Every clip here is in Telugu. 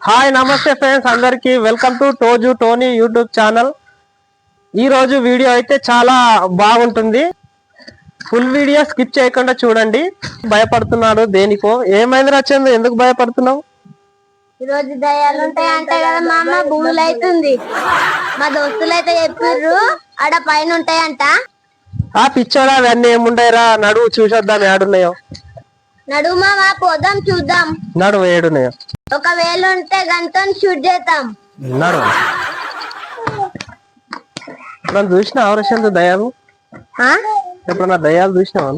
హాయ్ నమస్తే ఫ్రెండ్స్ అందరికి వెల్కమ్ టు టోజు టోనీ యూట్యూబ్ ఛానల్. ఈ రోజు వీడియో అయితే చాలా బాగుంటుంది. ఫుల్ వీడియో స్కిప్ చేయకుండా చూడండి. భయపడుతున్నాడు దేనికో. ఏమైంది రచందు, ఎందుకు భయపడుతున్నావు? ఈరోజు దయాలు ఉంటాయి అంటే కదా మామ, భూములు అవుతుంది. మా దోస్తులు అయితే చెప్పిర్రు ఆడ పైన ఉంటాయంట. ఆ పిచ్చోడా, అవన్నీ ఏముంటాయిరా, నడువు చూసేద్దాం ఏడున్నాయో. నడువు మామ, పోదాం చూద్దాం. నడువు ఏడున్నాయో. ఒకవేళ ఉంటే గంతో షూట్ చేద్దాం. నడువు. ఎప్పుడన్నా చూసిన అవరశందు దయాలు? ఎప్పుడన్నా దయాలు చూసినావా?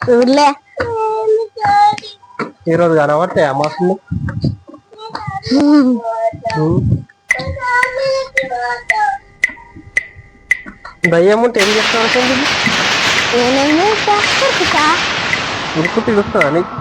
చూడలే. ఈరోజు కనబడతాయి అమ్మాసులు. దయ్యం ఉంటే ఏం చేస్తావు? ఉరుకు తిడుస్తుందా నీకు?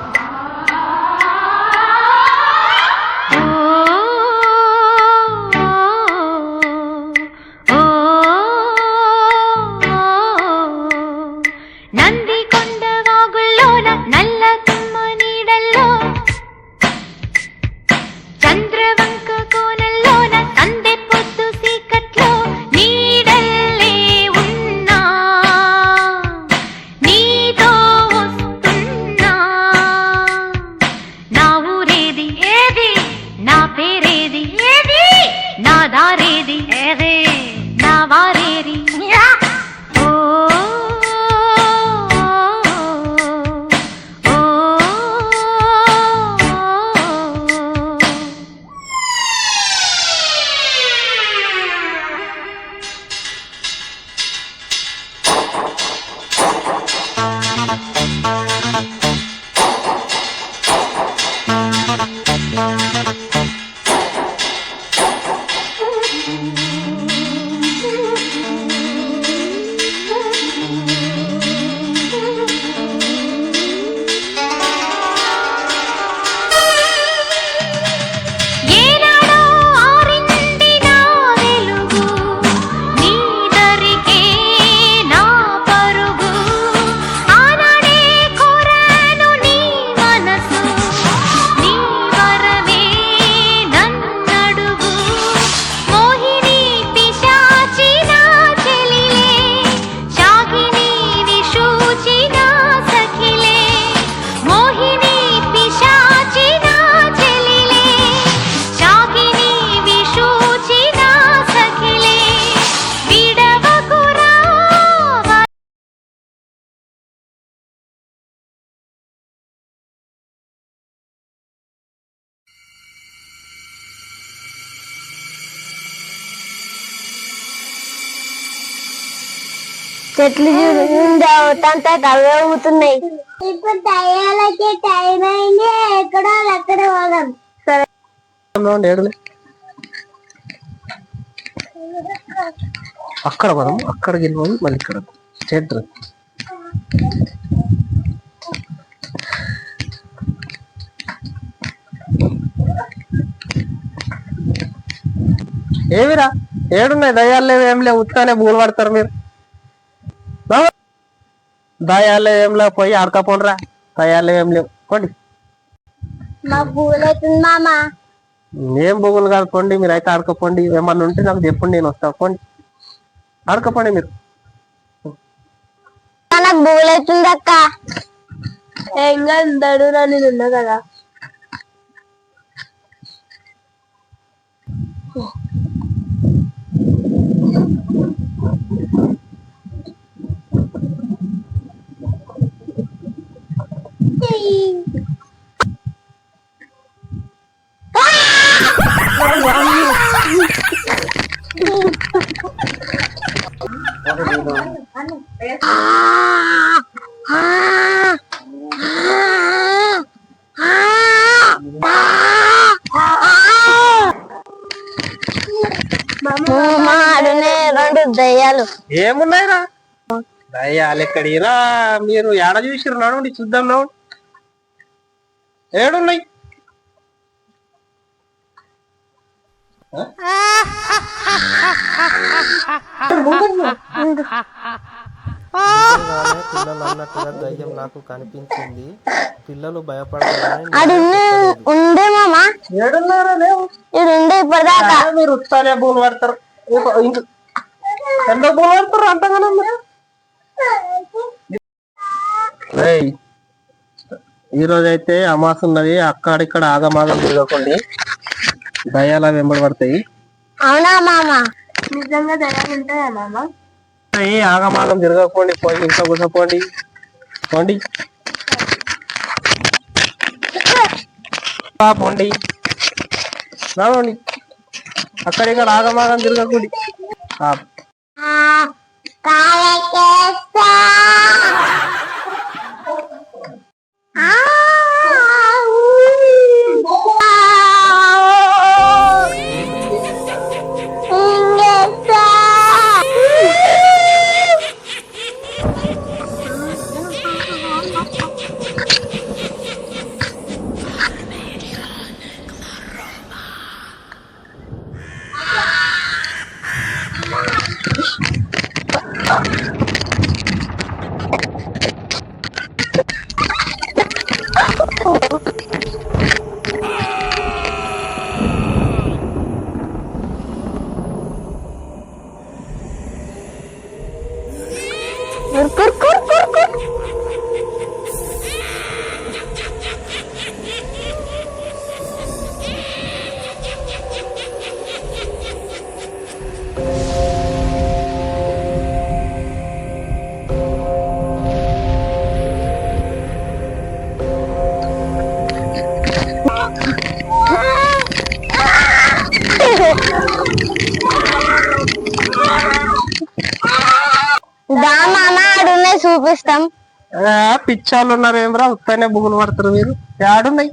చెట్లు చూడంతా అవే ఊగుతున్నాయి. ఇప్పుడు దయ్యాలకి టైం అయింది. ఎక్కడో అక్కడ పోదాం. సరే, అక్కడ పోదాం. అక్కడికి వెళ్ళిపోయి మళ్ళీ ఇక్కడ చేద్దాం. ఏమిరా ఏడున్నాయి? దయ్యాలు లేవు, ఏం లేవు. ఉత్తానే బూలు పడతారు మీరు. దయాలు ఏం లేవు, పోయి ఆడకపోండిరా. దయాలు ఏం లేవు, పోండి. ఏం బొగులు కాదు, పోండి. మీరు అయితే ఆడకపోండి. ఏమన్నా ఉంటే నాకు చెప్పండి, నేను వస్తా. పోండి, ఆడకపోండి మీరు. నాకు బూలు అవుతుంది అక్క. ఏం కాదు, దడురా, నేను ఉన్నా కదా. రెండు దయ్యాలు ఏమున్నాయిరా? దయ్యాలు ఎక్కడిరా? మీరు ఏడ చూసిరు? నడవండి చూద్దాం. నవ్వండి, ఏడున్నాయి? పిల్లలు అన్నట్టుగా దయ్యం నాకు కనిపించింది. పిల్లలు భయపడాలని ఉండే మామా ఏడున్నారా లేవు ఇది ఉండే ఇప్పటిదాకా మీరు ఉత్తానే బూలు పడతారు ఎంత బూలు పడతారు అంతగానో ఈ రోజు అయితే అమాస ఉన్నది అక్కడిక్కడ ఆగమాగం తిరగకండి దయాల వెంబడి పడతాయి. అవునా మామ? నిజంగా దయాలు ఉంటాయా మామ? ఆగమాగం తిరగకండి, పోయి ఇంట్లో కూర్చోపోండి పోండి పోండి రావండి, అక్కడిక్కడ ఆగమాగం తిరగకండి. చూపిస్తాం. పిచ్చాళ్ళు ఉన్నారు ఏమరా, ఉత్తనే బుగులు పడతారు మీరు. ఏడున్నాయి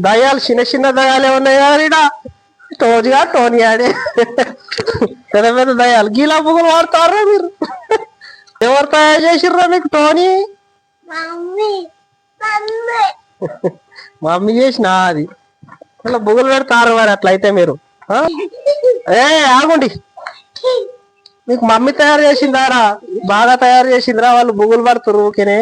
దయాలు, చిన్న చిన్న దయాలు ఏమన్నాయా టోజుగా టోనీ ఆడే పెద్ద పెద్ద దయాలు గీలా బుగులు పడతారా మీరు. ఎవరు తయారు చేసిర్రా మీకు టోనీ? మమ్మీ చేసిన అది ఇలా బుగులు పెడతారు మరి అట్లయితే మీరు. ఆగుండి, మీకు మమ్మీ తయారు చేసిందారా? బాగా తయారు చేసిందిరా, వాళ్ళు బుగులు పడుతురు. ఓకేనే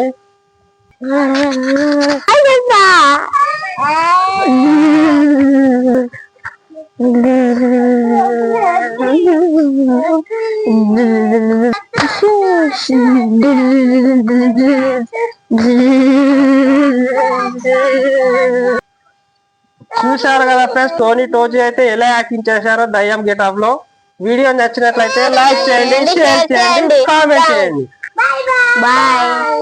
చూశారు కదా ఫ్రెండ్స్, టోనీ టోజీ అయితే ఎలా యాక్టింగ్ చేశారో దయ్యం గెటప్ లో. వీడియో నచ్చినట్లయితే లైక్ చేయండి, షేర్ చేయండి, కామెంట్ చేయండి. బాయ్.